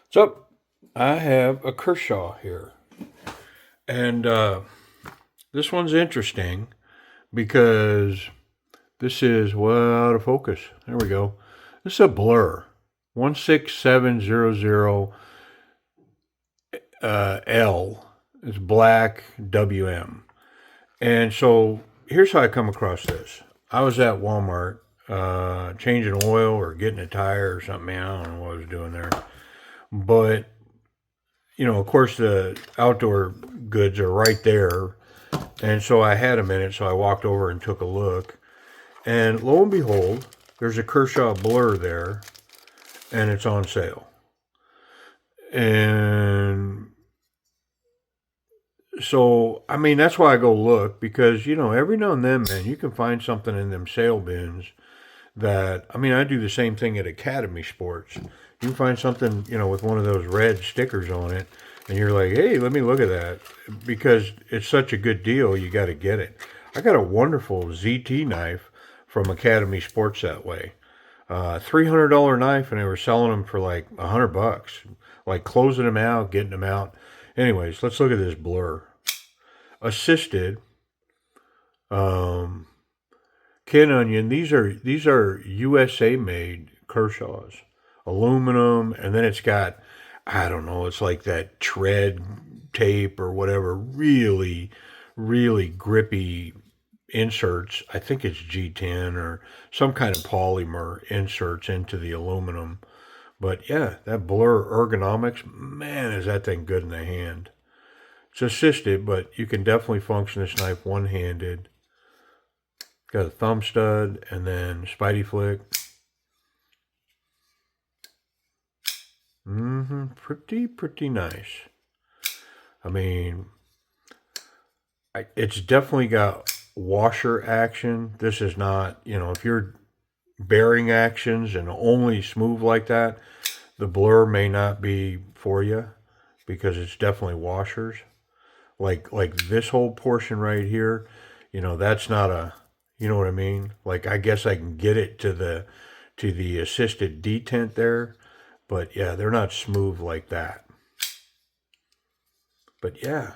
So, I have a Kershaw here. And this one's interesting because this is, well, out of focus. There we go. This is a Blur. 16700 L. It's black WM. And so, here's how I come across this. I was at Walmart changing oil or getting a tire or something. I don't know what I was doing there. But, you know, of course, the outdoor goods are right there. And so I had a minute, so I walked over and took a look. And lo and behold, there's a Kershaw Blur there, and it's on sale. And so, I mean, that's why I go look, because, you know, every now and then, man, you can find something in them sale bins that, I mean, I do the same thing at Academy Sports. You can find something, you know, with one of those red stickers on it, and you're like, hey, let me look at that. Because it's such a good deal, you got to get it. I got a wonderful ZT knife from Academy Sports that way. $300 knife, and they were selling them for like $100. Like closing them out, getting them out. Anyways, let's look at this Blur. Assisted. Ken Onion. These are USA made Kershaws. Aluminum, and then it's got, I don't know, it's like that tread tape or whatever, really, really grippy inserts. I think it's G10 or some kind of polymer inserts into the aluminum. But yeah, that Blur ergonomics, man, is that thing good in the hand. It's assisted, but you can definitely function this knife one-handed. Got a thumb stud and then Spidey flick. Pretty nice. I mean, it's definitely got washer action. This is not, you know, if you're bearing actions and only smooth like that, the Blur may not be for you, because it's definitely washers. Like this whole portion right here, you know, that's not a, you know what I mean? Like, I guess I can get it to the assisted detent there. But yeah, they're not smooth like that. But yeah,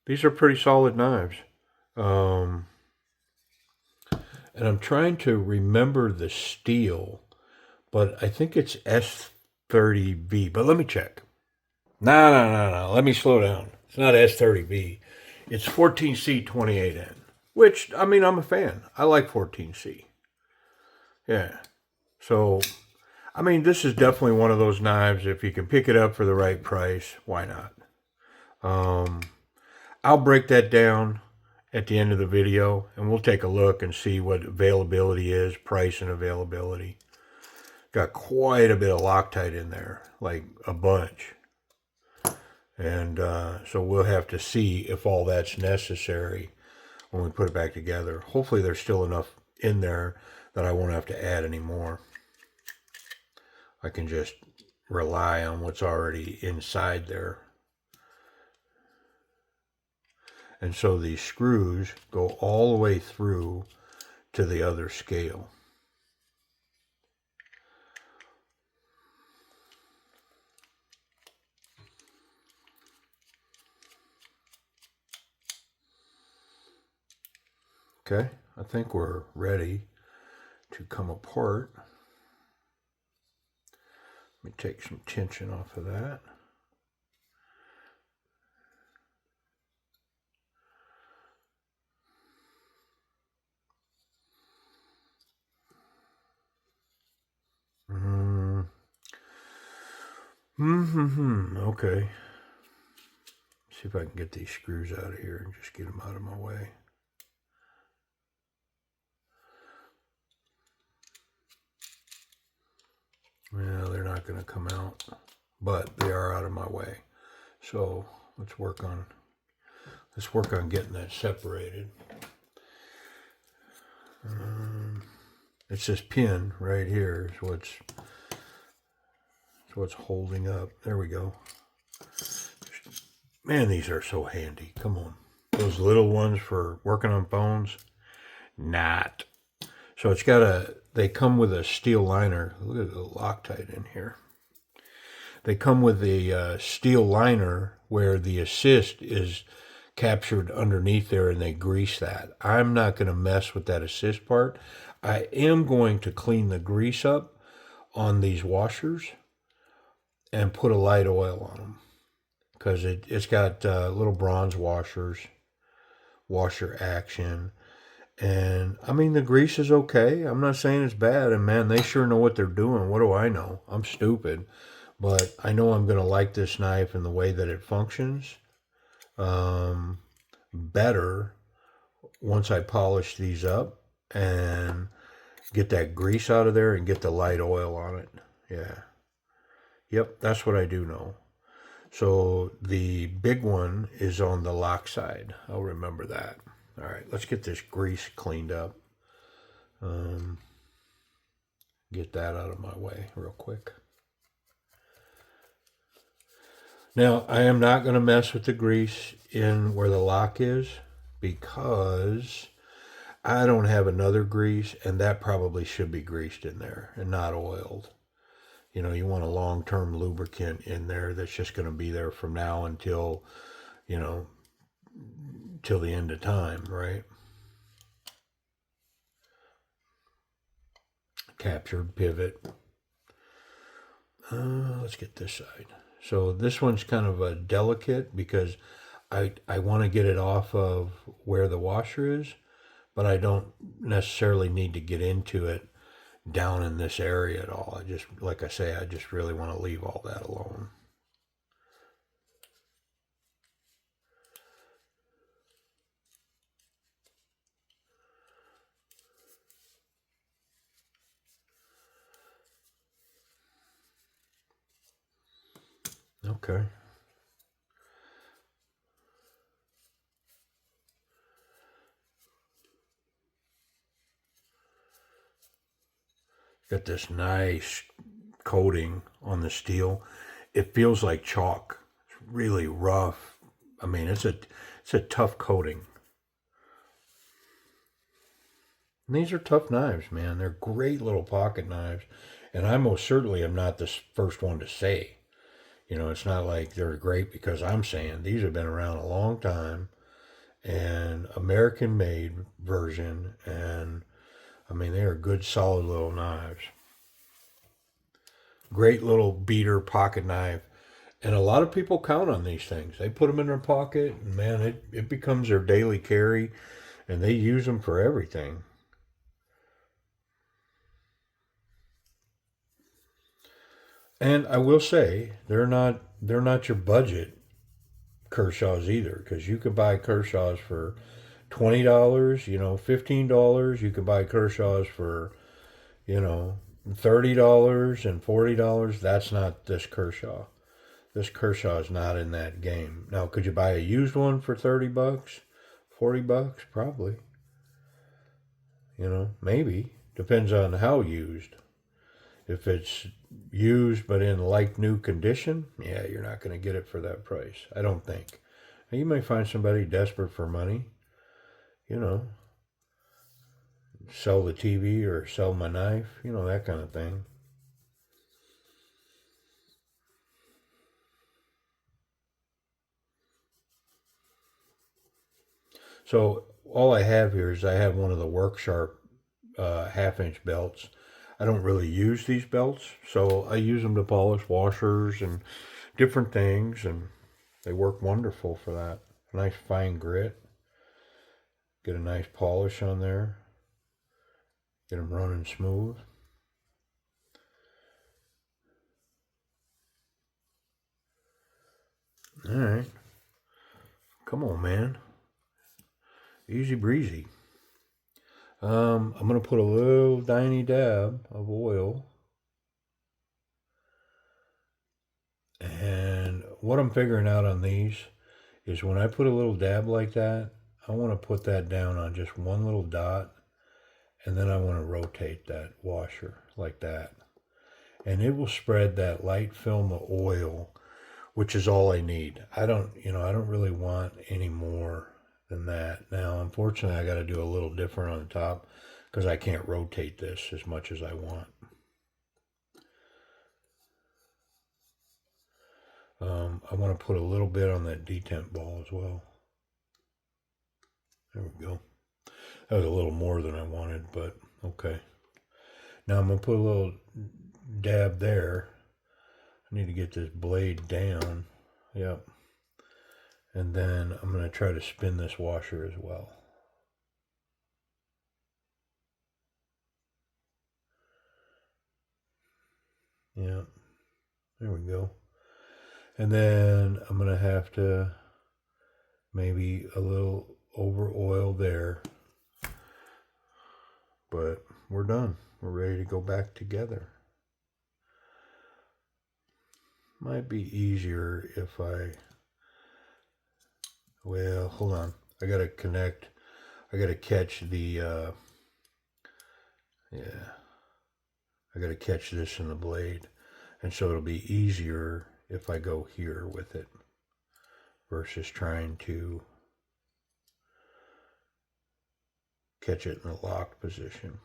these are pretty solid knives. And I'm trying to remember the steel, but I think it's S30V. But let me check. No. Let me slow down. It's not S30V. It's 14C28N, which, I mean, I'm a fan. I like 14C. Yeah. So, I mean, this is definitely one of those knives. If you can pick it up for the right price, why not? I'll break that down at the end of the video, and we'll take a look and see what availability is, price and availability. Got quite a bit of Loctite in there, like a bunch. And so we'll have to see if all that's necessary when we put it back together. Hopefully there's still enough in there that I won't have to add any more. I can just rely on what's already inside there. And so these screws go all the way through to the other scale. Okay, I think we're ready to come apart. Let me take some tension off of that. Okay. See if I can get these screws out of here and just get them out of my way. Well, they're not going to come out, but they are out of my way. So let's work on getting that separated. It's this pin right here is what's holding up. There we go. Man, these are so handy. Come on. those little ones for working on phones. Not. So it's got they come with a steel liner. Look at the Loctite in here. They come with a steel liner where the assist is captured underneath there and they grease that. I'm not going to mess with that assist part. I am going to clean the grease up on these washers and put a light oil on them because it's got little bronze washers, washer action. And I mean, the grease is okay. I'm not saying it's bad. And man, they sure know what they're doing. What do I know? I'm stupid. But I know I'm going to like this knife and the way that it functions better once I polish these up and get that grease out of there and get the light oil on it. Yeah. Yep, that's what I do know. So the big one is on the lock side. I'll remember that. All right, let's get this grease cleaned up. Get that out of my way real quick. Now, I am not going to mess with the grease in where the lock is because I don't have another grease, and that probably should be greased in there and not oiled. You know, you want a long-term lubricant in there that's just going to be there from now until, you know, till the end of time, right? Captured pivot. Let's get this side. So this one's kind of a delicate because I want to get it off of where the washer is, but I don't necessarily need to get into it down in this area at all. I just, like I say, I just really want to leave all that alone. Okay. Got this nice coating on the steel. It feels like chalk. It's really rough. I mean, it's a tough coating. And these are tough knives, man. They're great little pocket knives. And I most certainly am not the first one to say. You know, it's not like they're great because I'm saying these have been around a long time and American made version. And I mean, they are good, solid little knives. Great little beater pocket knife. And a lot of people count on these things. They put them in their pocket, and man, it becomes their daily carry, and they use them for everything. And I will say, they're not your budget Kershaws either, because you could buy Kershaws for $20, you know, $15. You could buy Kershaws for, you know, $30 and $40. That's not this Kershaw. This Kershaw is not in that game. Now, could you buy a used one for $30, $40? Probably. You know, maybe. Depends on how used. If it's used but in like new condition, yeah, you're not going to get it for that price. I don't think. Now, you may find somebody desperate for money, you know, sell the TV or sell my knife, you know, that kind of thing. So all I have here is I have one of the Work Sharp half-inch belts. I don't really use these belts, so I use them to polish washers and different things, and they work wonderful for that. Nice fine grit, get a nice polish on there, get them running smooth. All right, come on, man, easy breezy. I'm gonna put a little tiny dab of oil, and what I'm figuring out on these is when I put a little dab like that, I want to put that down on just one little dot, and then I want to rotate that washer like that, and it will spread that light film of oil, which is all I need. I don't really want any more than that. Now, unfortunately, I got to do a little different on the top because I can't rotate this as much as I want. I want to put a little bit on that detent ball as well. There we go. That was a little more than I wanted, but okay. Now I'm going to put a little dab there. I need to get this blade down. Yep. And then I'm going to try to spin this washer as well. Yeah. There we go. And then I'm going to have to maybe a little over oil there. But we're done. We're ready to go back together. Might be easier if well, hold on. I got to connect. I got to catch the, yeah. I got to catch this in the blade. And so it'll be easier if I go here with it versus trying to catch it in the locked position.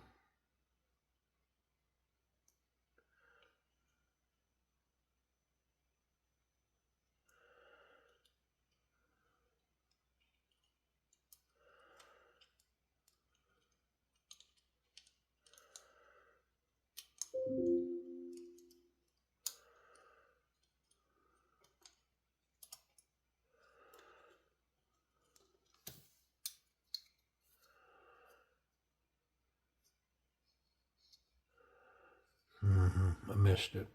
I missed it.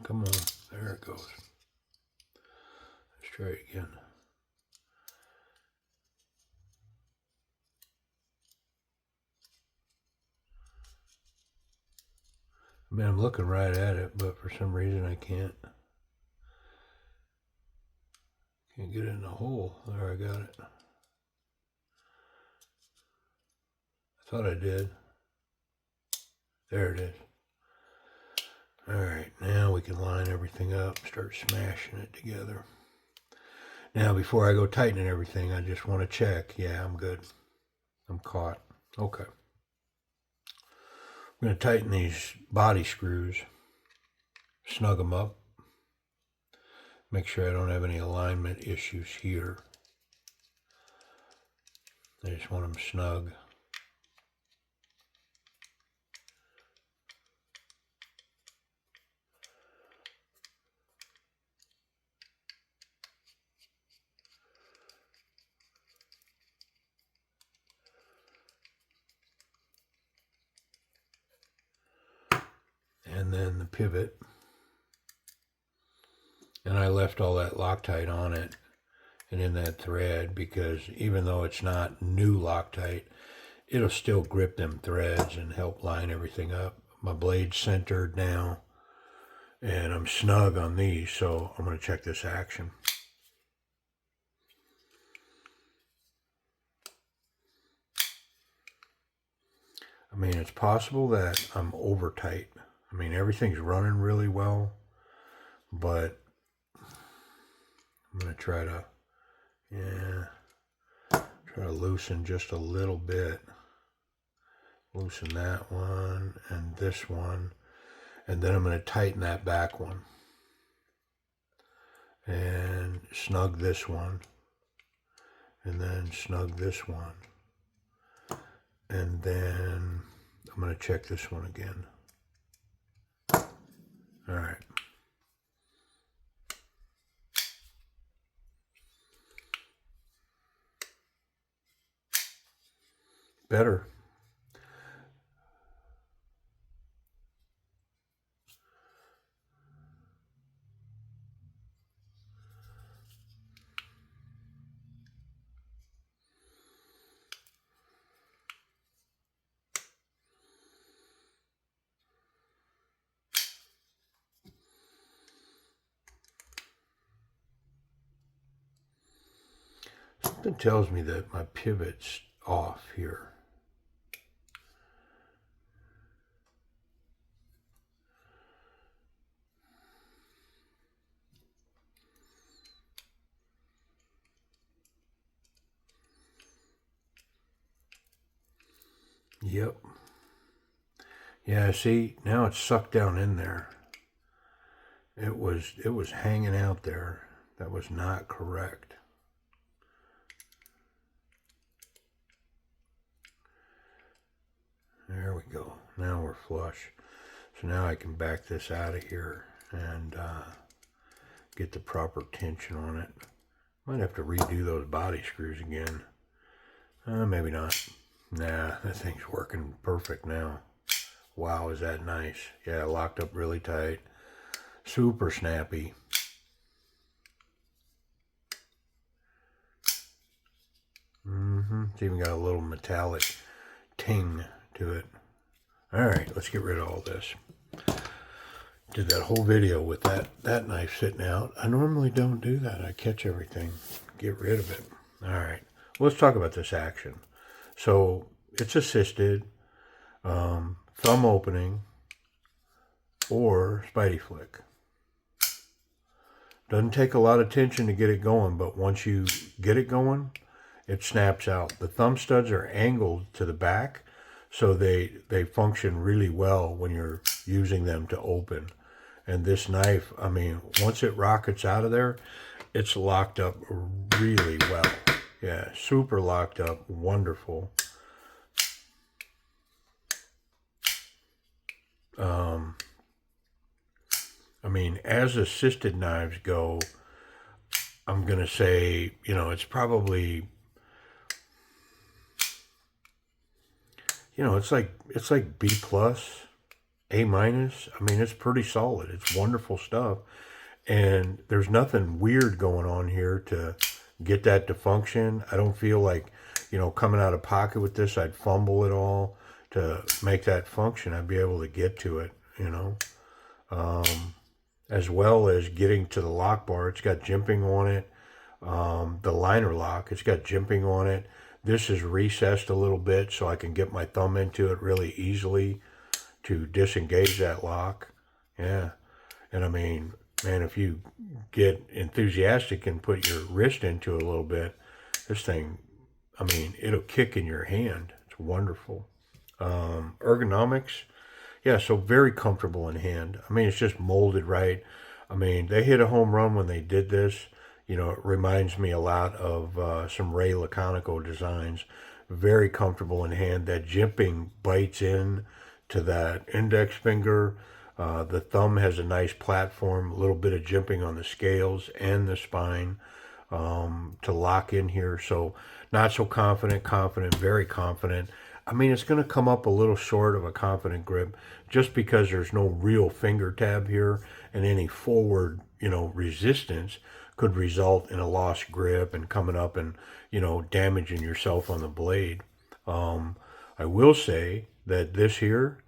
Come on. There it goes. Let's try it again. I mean, I'm looking right at it, but for some reason I can't get it in the hole. There, I got it. I thought I did. There it is. All right, now we can line everything up, start smashing it together. Now, before I go tightening everything, I just want to check. Yeah, I'm good. I'm caught. Okay. I'm going to tighten these body screws, snug them up, make sure I don't have any alignment issues here. I just want them snug. And then the pivot. And I left all that Loctite on it and in that thread because even though it's not new Loctite, it'll still grip them threads and help line everything up. My blade's centered now and I'm snug on these, so I'm going to check this action. I mean, it's possible that I'm over tight. I mean, everything's running really well, but I'm going to try to, try to loosen just a little bit. Loosen that one and this one. And then I'm going to tighten that back one. And snug this one. And then snug this one. And then I'm going to check this one again. All right. Better. Something tells me that my pivot's off here. Yep. Yeah, see, now it's sucked down in there. It was hanging out there. That was not correct. There we go. Now we're flush. So now I can back this out of here and get the proper tension on it. Might have to redo those body screws again. Maybe not. Nah, that thing's working perfect now. Wow, is that nice. Yeah, locked up really tight. Super snappy. It's even got a little metallic ting to it. Alright, let's get rid of all this. Did that whole video with that knife sitting out. I normally don't do that. I catch everything, get rid of it. Alright, let's talk about this action. So, it's assisted, thumb opening, or Spidey flick. Doesn't take a lot of tension to get it going, but once you get it going, it snaps out. The thumb studs are angled to the back, so they function really well when you're using them to open. And this knife, I mean, once it rockets out of there, it's locked up really well. Yeah, super locked up, wonderful. I mean, as assisted knives go, I'm going to say, you know, it's probably, you know, it's like B plus, A minus. I mean, it's pretty solid. It's wonderful stuff. And there's nothing weird going on here to get that to function. I don't feel like, you know, coming out of pocket with this, I'd fumble it all to make that function. I'd be able to get to it, you know. As well as getting to the lock bar. It's got jimping on it. The liner lock, it's got jimping on it. This is recessed a little bit so I can get my thumb into it really easily to disengage that lock. Yeah. And I mean, man, if you get enthusiastic and put your wrist into it a little bit, this thing, I mean, it'll kick in your hand. It's wonderful. Ergonomics, yeah, so very comfortable in hand. I mean, it's just molded right. I mean, they hit a home run when they did this. You know, it reminds me a lot of some Ray Laconico designs. Very comfortable in hand. That jimping bites in to that index finger. The thumb has a nice platform, a little bit of jimping on the scales and the spine to lock in here. So not so confident, very confident. I mean, it's going to come up a little short of a confident grip just because there's no real finger tab here, and any forward, you know, resistance could result in a lost grip and coming up and, you know, damaging yourself on the blade. I will say that this here,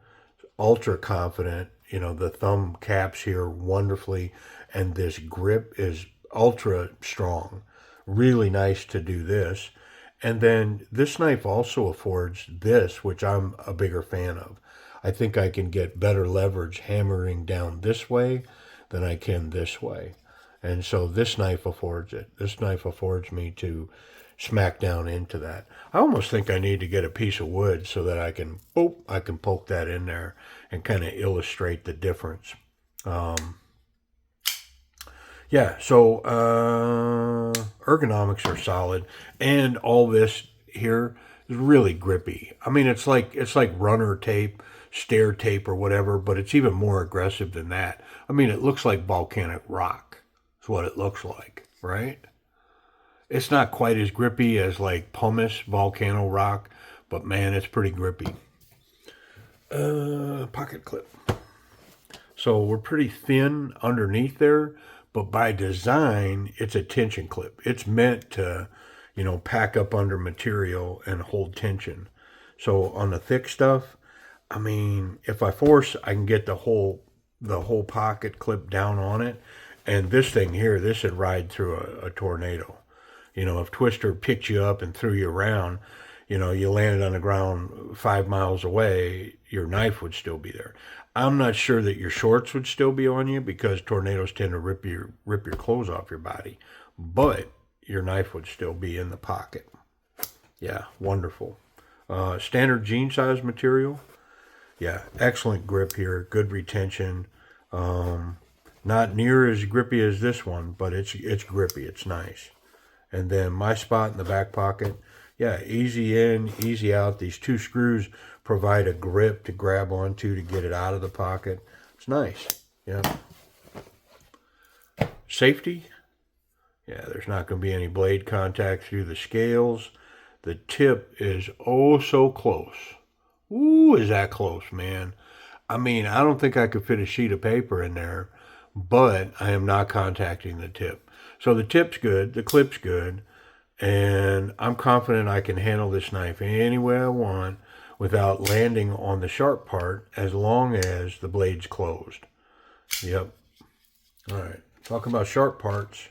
ultra confident, you know, the thumb caps here wonderfully, and this grip is ultra strong. Really nice to do this. And then this knife also affords this, which I'm a bigger fan of. I think I can get better leverage hammering down this way than I can this way. And so this knife affords it. This knife affords me to smack down into that. I almost think I need to get a piece of wood so that I can poke that in there and kind of illustrate the difference. Yeah, so ergonomics are solid, and all this here is really grippy. I mean, it's like runner tape, stair tape, or whatever, but it's even more aggressive than that. I mean, it looks like volcanic rock. Is what it looks like, right? It's not quite as grippy as like pumice volcano rock, but man, it's pretty grippy. Pocket clip. So we're pretty thin underneath there, but by design, it's a tension clip. It's meant to, you know, pack up under material and hold tension. So on the thick stuff, I mean, if I force, I can get the whole pocket clip down on it. And this thing here, this would ride through a tornado. You know, if Twister picked you up and threw you around, you know, you landed on the ground 5 miles away, your knife would still be there. I'm not sure that your shorts would still be on you because tornadoes tend to rip your clothes off your body, but your knife would still be in the pocket. Yeah, wonderful. Standard jean size material. Yeah, excellent grip here. Good retention. Not near as grippy as this one, but it's grippy. It's nice. And then my spot in the back pocket. Yeah, easy in, easy out. These two screws provide a grip to grab onto to get it out of the pocket. It's nice. Yeah. Safety. Yeah, there's not going to be any blade contact through the scales. The tip is oh so close. Ooh, is that close, man. I mean, I don't think I could fit a sheet of paper in there, but I am not contacting the tip. So the tip's good, the clip's good, and I'm confident I can handle this knife any way I want without landing on the sharp part as long as the blade's closed. Yep. All right. Talking about sharp parts.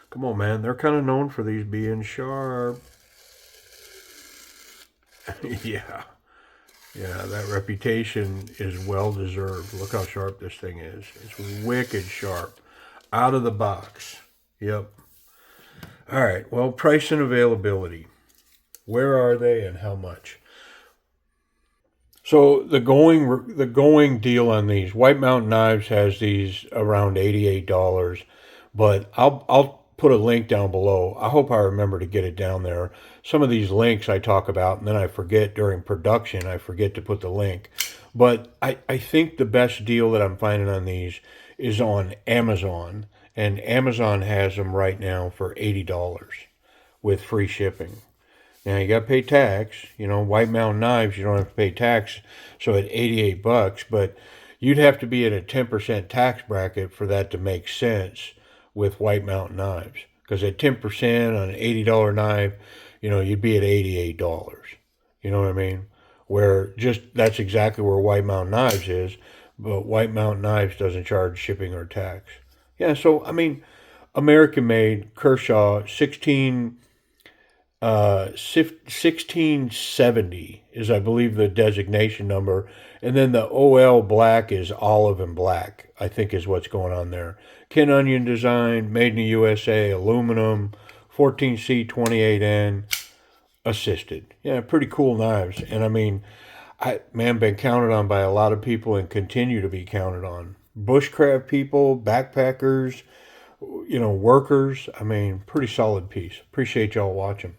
Come on, man. They're kind of known for these being sharp. Yeah. Yeah, that reputation is well deserved. Look how sharp this thing is. It's wicked sharp. Out of the box. Yep. All right. Well, price and availability. Where are they and how much? So the going deal on these White Mountain Knives has these around $88, but I'll put a link down below. I hope I remember to get it down there. Some of these links I talk about, and then I forget during production. I forget to put the link. But I think the best deal that I'm finding on these is on Amazon, and Amazon has them right now for $80 with free shipping. Now you got to pay tax. You know, White Mountain Knives, you don't have to pay tax. So at $88, but you'd have to be in a 10% tax bracket for that to make sense with White Mountain Knives. Because at 10% on an $80 knife, you know, you'd be at $88. You know what I mean? Where just that's exactly where White Mountain Knives is, but White Mountain Knives doesn't charge shipping or tax. Yeah, so I mean, American made Kershaw 1670 is, I believe, the designation number. And then the OL black is olive and black, I think is what's going on there. Ken Onion design, made in the USA, aluminum, 14C 28N, assisted. Yeah, pretty cool knives. And I mean, been counted on by a lot of people and continue to be counted on. Bushcraft people, backpackers, you know, workers. I mean, pretty solid piece. Appreciate y'all watching.